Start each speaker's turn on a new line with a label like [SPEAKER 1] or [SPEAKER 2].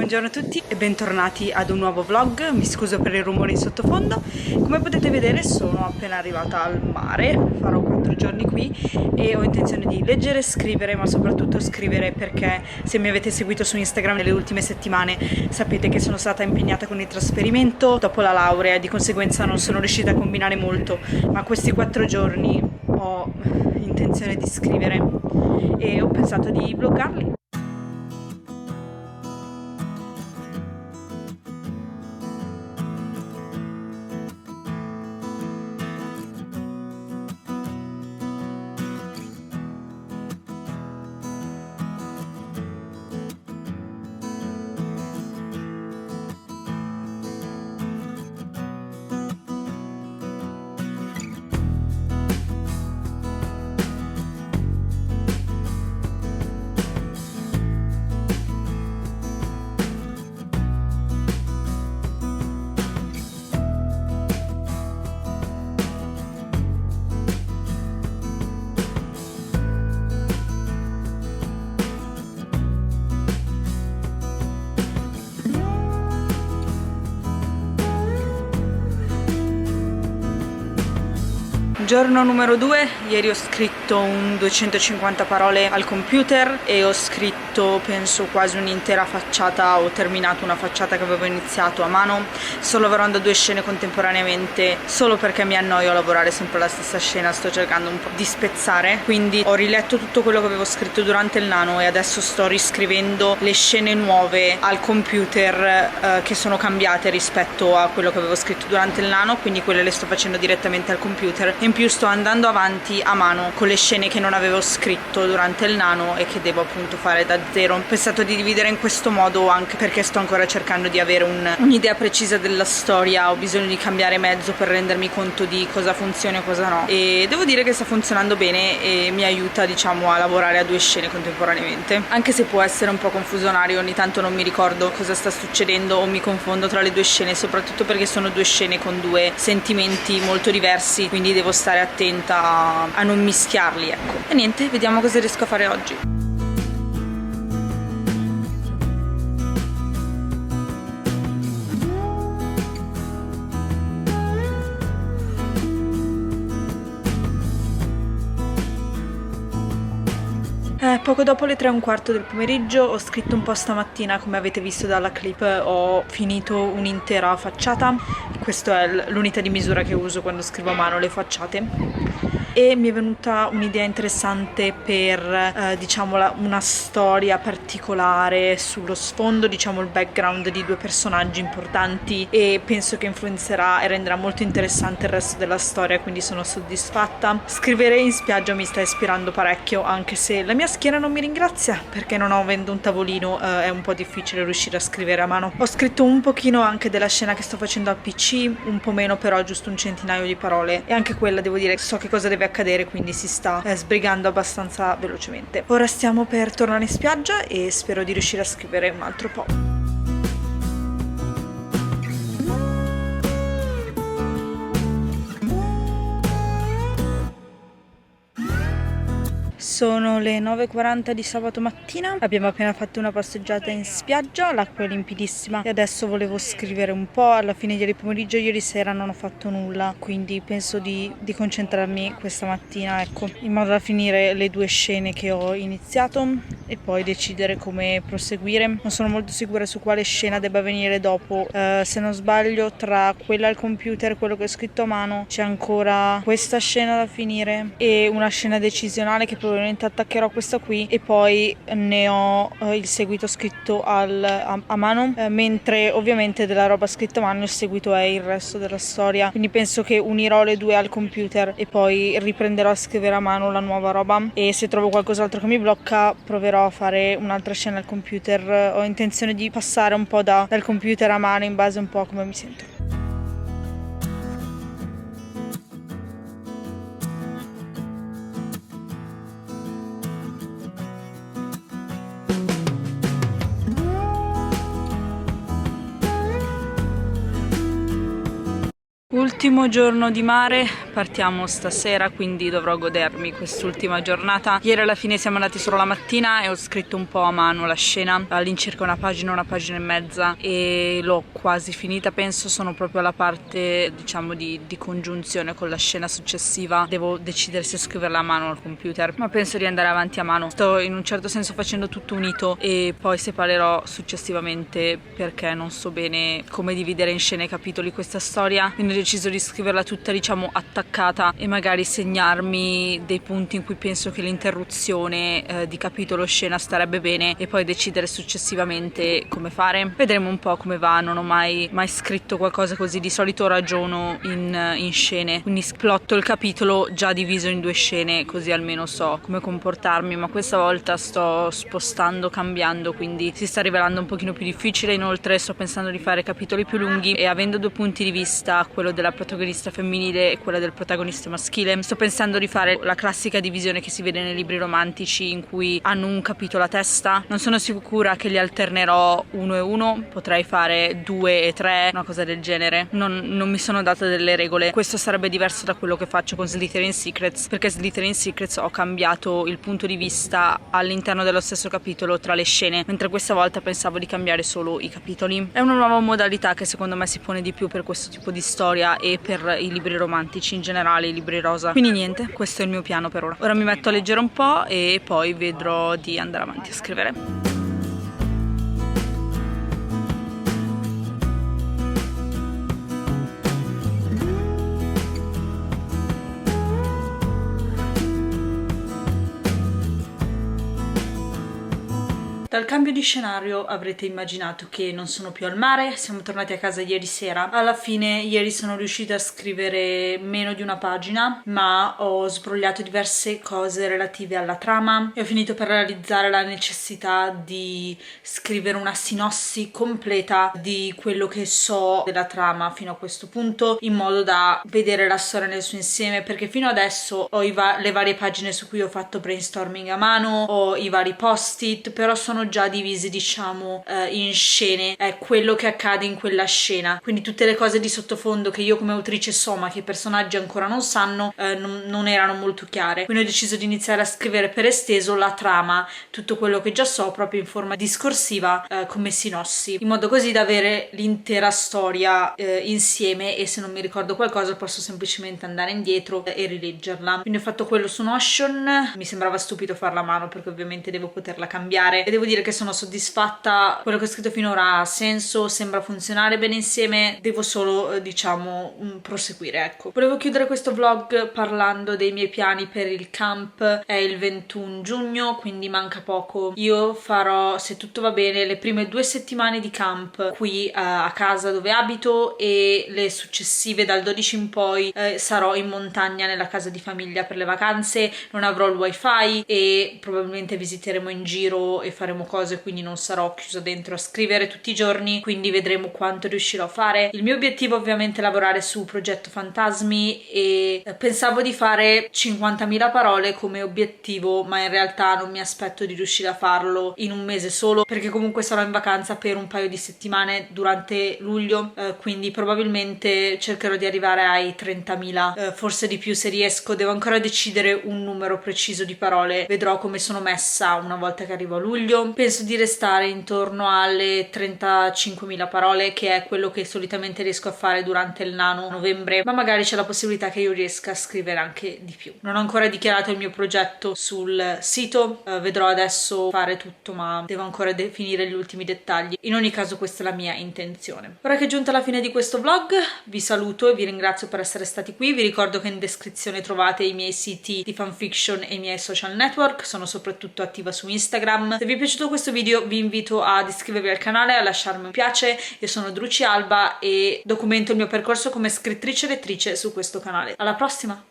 [SPEAKER 1] Buongiorno a tutti e bentornati ad un nuovo vlog. Mi scuso per il rumore in sottofondo. Come potete vedere sono appena arrivata al mare, farò 4 giorni qui e ho intenzione di leggere, scrivere, ma soprattutto scrivere perché se mi avete seguito su Instagram nelle ultime settimane sapete che sono stata impegnata con il trasferimento dopo la laurea, di conseguenza non sono riuscita a combinare molto, ma questi 4 giorni ho intenzione di scrivere e ho pensato di vloggarli. Giorno numero 2, ieri ho scritto un 250 parole al computer e ho scritto penso quasi un'intera facciata, ho terminato una facciata che avevo iniziato a mano. Sto lavorando a 2 scene contemporaneamente solo perché mi annoio a lavorare sempre la stessa scena, sto cercando un po' di spezzare, quindi ho riletto tutto quello che avevo scritto durante il nano e adesso sto riscrivendo le scene nuove al computer che sono cambiate rispetto a quello che avevo scritto durante il nano, quindi quelle le sto facendo direttamente al computer. In più sto andando avanti a mano con le scene che non avevo scritto durante il nano e che devo appunto fare da zero. Ho pensato di dividere in questo modo anche perché sto ancora cercando di avere un'idea precisa della storia, ho bisogno di cambiare mezzo per rendermi conto di cosa funziona e cosa no, e devo dire che sta funzionando bene e mi aiuta diciamo a lavorare a 2 scene contemporaneamente, anche se può essere un po' confusionario, ogni tanto non mi ricordo cosa sta succedendo o mi confondo tra le 2 scene, soprattutto perché sono 2 scene con 2 sentimenti molto diversi, quindi devo stare attenta a non mischiarli, ecco. E niente, vediamo cosa riesco a fare oggi. Poco dopo le 3:15 del pomeriggio ho scritto un po' stamattina, come avete visto dalla clip ho finito un'intera facciata. Questa è l'unità di misura che uso quando scrivo a mano le facciate e mi è venuta un'idea interessante per diciamo una storia particolare sullo sfondo, diciamo il background di 2 personaggi importanti, e penso che influenzerà e renderà molto interessante il resto della storia, quindi sono soddisfatta. Scrivere in spiaggia mi sta ispirando parecchio, anche se la mia schiena non mi ringrazia perché non avendo un tavolino è un po' difficile riuscire a scrivere a mano. Ho scritto un pochino anche della scena che sto facendo al PC, un po' meno però, giusto un centinaio di parole, e anche quella devo dire so che cosa deve accadere, quindi si sta sbrigando abbastanza velocemente. Ora stiamo per tornare in spiaggia e spero di riuscire a scrivere un altro po'. Sono le 9:40 di sabato mattina, abbiamo appena fatto una passeggiata in spiaggia, l'acqua è limpidissima e adesso volevo scrivere un po'. Alla fine ieri pomeriggio, ieri sera non ho fatto nulla, quindi penso di concentrarmi questa mattina, ecco, in modo da finire le 2 scene che ho iniziato e poi decidere come proseguire. Non sono molto sicura su quale scena debba venire dopo, se non sbaglio tra quella al computer e quello che ho scritto a mano c'è ancora questa scena da finire e una scena decisionale che probabilmente attaccherò questa qui e poi ne ho il seguito scritto a mano, mentre ovviamente della roba scritta a mano il seguito è il resto della storia, quindi penso che unirò le 2 al computer e poi riprenderò a scrivere a mano la nuova roba, e se trovo qualcos'altro che mi blocca proverò a fare un'altra scena al computer. Ho intenzione di passare un po' dal computer a mano in base un po' a come mi sento. Ultimo giorno di mare, partiamo stasera, quindi dovrò godermi quest'ultima giornata. Ieri alla fine siamo andati solo la mattina e ho scritto un po' a mano la scena, all'incirca una pagina e mezza, e l'ho quasi finita, penso. Sono proprio alla parte, diciamo, di congiunzione con la scena successiva. Devo decidere se scriverla a mano o al computer, ma penso di andare avanti a mano. Sto in un certo senso facendo tutto unito e poi separerò successivamente, perché non so bene come dividere in scene e capitoli questa storia, quindi ho deciso di scriverla tutta, diciamo, attaccata, e magari segnarmi dei punti in cui penso che l'interruzione di capitolo o scena starebbe bene, e poi decidere successivamente come fare. Vedremo un po' come va. Non ho mai scritto qualcosa così, di solito ragiono in scene, quindi splotto il capitolo già diviso in 2 scene, così almeno so come comportarmi, ma questa volta sto spostando, cambiando, quindi si sta rivelando un pochino più difficile. Inoltre sto pensando di fare capitoli più lunghi, e avendo 2 punti di vista, quello della protagonista femminile e quella del protagonista maschile, sto pensando di fare la classica divisione che si vede nei libri romantici, in cui hanno un capitolo a testa. Non sono sicura che li alternerò 1 e 1, potrei fare 2 e 3, una cosa del genere. Non mi sono data delle regole. Questo sarebbe diverso da quello che faccio con Slytherin Secrets, perché Slytherin Secrets ho cambiato il punto di vista all'interno dello stesso capitolo tra le scene, mentre questa volta pensavo di cambiare solo i capitoli. È una nuova modalità che secondo me si pone di più per questo tipo di storia e per i libri romantici in generale, i libri rosa. Quindi niente, questo è il mio piano per ora. Ora mi metto a leggere un po' e poi vedrò di andare avanti a scrivere. Dal cambio di scenario avrete immaginato che non sono più al mare, siamo tornati a casa ieri sera. Alla fine ieri sono riuscita a scrivere meno di una pagina, ma ho sbrogliato diverse cose relative alla trama e ho finito per realizzare la necessità di scrivere una sinossi completa di quello che so della trama fino a questo punto, in modo da vedere la storia nel suo insieme, perché fino adesso ho le varie pagine su cui ho fatto brainstorming a mano, ho i vari post-it, però sono già divisi, diciamo, in scene, è quello che accade in quella scena, quindi tutte le cose di sottofondo che io come autrice so ma che i personaggi ancora non sanno, non erano molto chiare. Quindi ho deciso di iniziare a scrivere per esteso la trama, tutto quello che già so, proprio in forma discorsiva, come sinossi, in modo così da avere l'intera storia insieme, e se non mi ricordo qualcosa posso semplicemente andare indietro e rileggerla. Quindi ho fatto quello su Notion. Mi sembrava stupido farla a mano perché ovviamente devo poterla cambiare, e devo dire che sono soddisfatta. Quello che ho scritto finora ha senso, sembra funzionare bene insieme, devo solo diciamo proseguire, ecco. Volevo chiudere questo vlog parlando dei miei piani per il camp. È il 21 giugno, quindi manca poco. Io farò, se tutto va bene, le prime 2 settimane di camp qui a casa dove abito, e le successive dal 12 in poi sarò in montagna nella casa di famiglia per le vacanze. Non avrò il wifi e probabilmente visiteremo in giro e faremo cose, quindi non sarò chiusa dentro a scrivere tutti i giorni, quindi vedremo quanto riuscirò a fare. Il mio obiettivo ovviamente è lavorare su Progetto Fantasmi, e pensavo di fare 50.000 parole come obiettivo, ma in realtà non mi aspetto di riuscire a farlo in un mese solo, perché comunque sarò in vacanza per un paio di settimane durante luglio, quindi probabilmente cercherò di arrivare ai 30.000, forse di più se riesco. Devo ancora decidere un numero preciso di parole, vedrò come sono messa una volta che arrivo a luglio. Penso di restare intorno alle 35.000 parole, che è quello che solitamente riesco a fare durante il nano novembre, ma magari c'è la possibilità che io riesca a scrivere anche di più. Non ho ancora dichiarato il mio progetto sul sito, vedrò adesso fare tutto, ma devo ancora definire gli ultimi dettagli. In ogni caso questa è la mia intenzione. Ora che è giunta alla fine di questo vlog, vi saluto e vi ringrazio per essere stati qui. Vi ricordo che in descrizione trovate i miei siti di fanfiction e i miei social network, sono soprattutto attiva su Instagram. Se vi è piaciuto questo video vi invito ad iscrivervi al canale, a lasciarmi un piace. Io sono Druci Alba e documento il mio percorso come scrittrice e lettrice su questo canale. Alla prossima!